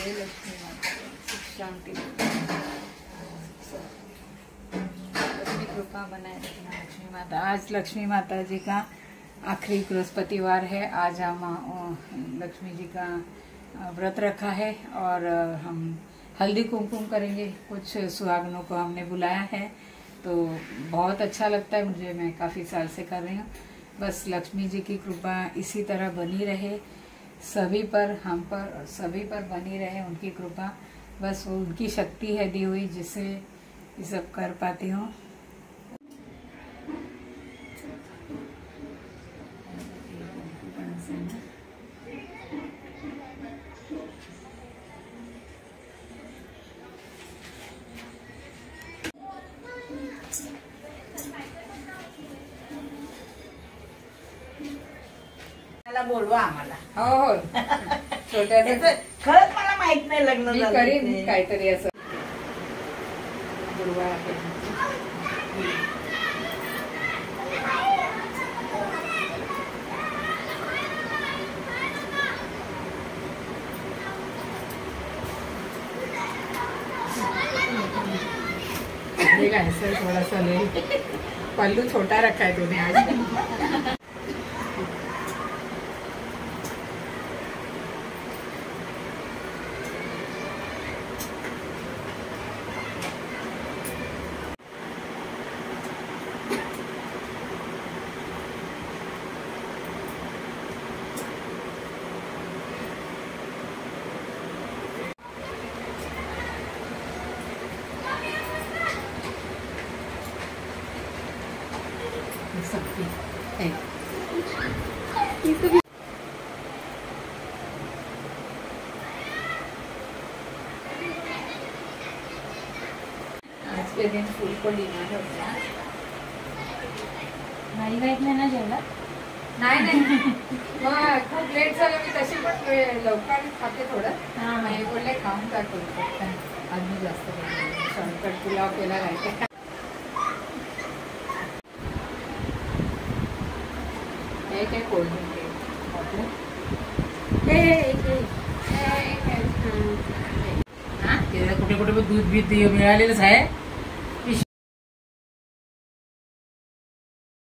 जय लक्ष्मी माता सुख शांति लक्ष्मी कृपा बनाए रखना लक्ष्मी माता। आज लक्ष्मी माता जी का आखिरी बृहस्पतिवार है। आज हम लक्ष्मी जी का व्रत रखा है और हम हल्दी कुमकुम करेंगे। कुछ सुहागनों को हमने बुलाया है तो बहुत अच्छा लगता है मुझे। मैं काफ़ी साल से कर रही हूँ। बस लक्ष्मी जी की कृपा इसी तरह बनी रहे सभी पर, हम पर और सभी पर बनी रहे उनकी कृपा। बस वो उनकी शक्ति है दी हुई जिससे ये सब कर पाती हूँ। बोलवा आम्हाला। हो छोट्या खरंच मला माहित नाही लग्न मी करीन काहीतरी असं गुरुवार आहे। ऐसा थोड़ा सा ले पल्लू छोटा रखा है तूने आज। सकती है आज के दिन फूल को डिमांड होता नाही काहीच नाही ना जेवला नाही मग खूप लेट झालं। मी तशी पण लवकर खाते थोडं। हे बोलले खाऊन टाकू आज मी जास्त शॉर्टकट पुलाव केला राहते। एक कोल्ड कुठे कुठे दूध बीत मिळालेलंच आहे।